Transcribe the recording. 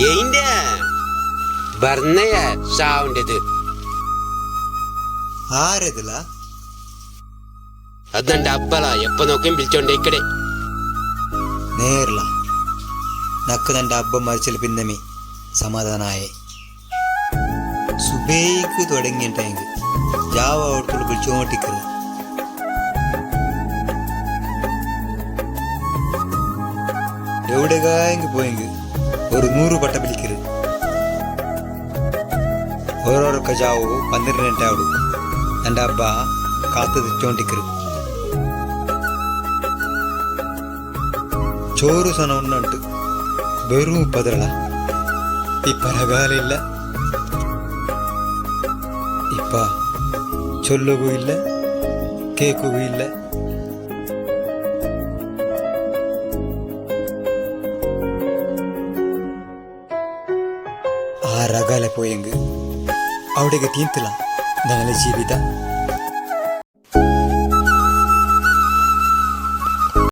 എയിന്റെ ಬರ್ನೆಯ സൗണ്ടത് ആരതില അതെന്റെ അബ്ബള എപ്പോ നോക്കിയും വിളിച്ചോണ്ടേ ഇക്കടെ നേർല നക്ക് നിന്റെ അബ്ബ മരിച്ചൽ പിന്നമി സമാധാനായേ സുബേക്ക് തുടങ്ങിയ ടൈം ജാവ അവിടത്തോട് വിളിച്ചോണ്ടിക്കരുത് എവിടെയെങ്കിൽ പോയെങ്കിൽ ഒരു 100 പട്ട വിളിക്കരുത് ഓരോരൊക്കെ ജാവോ 12 ಗಂಟೆ ആവും എൻ്റെ അബ്ബ കാത്തു തിരിച്ചോണ്ടിക്കരുത് ചോറ് സന ഉണ്ണുണ്ട് വെറും 30 ഇപ്പ രകാലില്ല ഇപ്പ ചൊല്ലുകയില്ല കേൾക്കുകയില്ല ആ രകാലെ പോയെങ്കിൽ അവിടേക്ക് തീർത്തില്ല ഞങ്ങളുടെ ജീവിത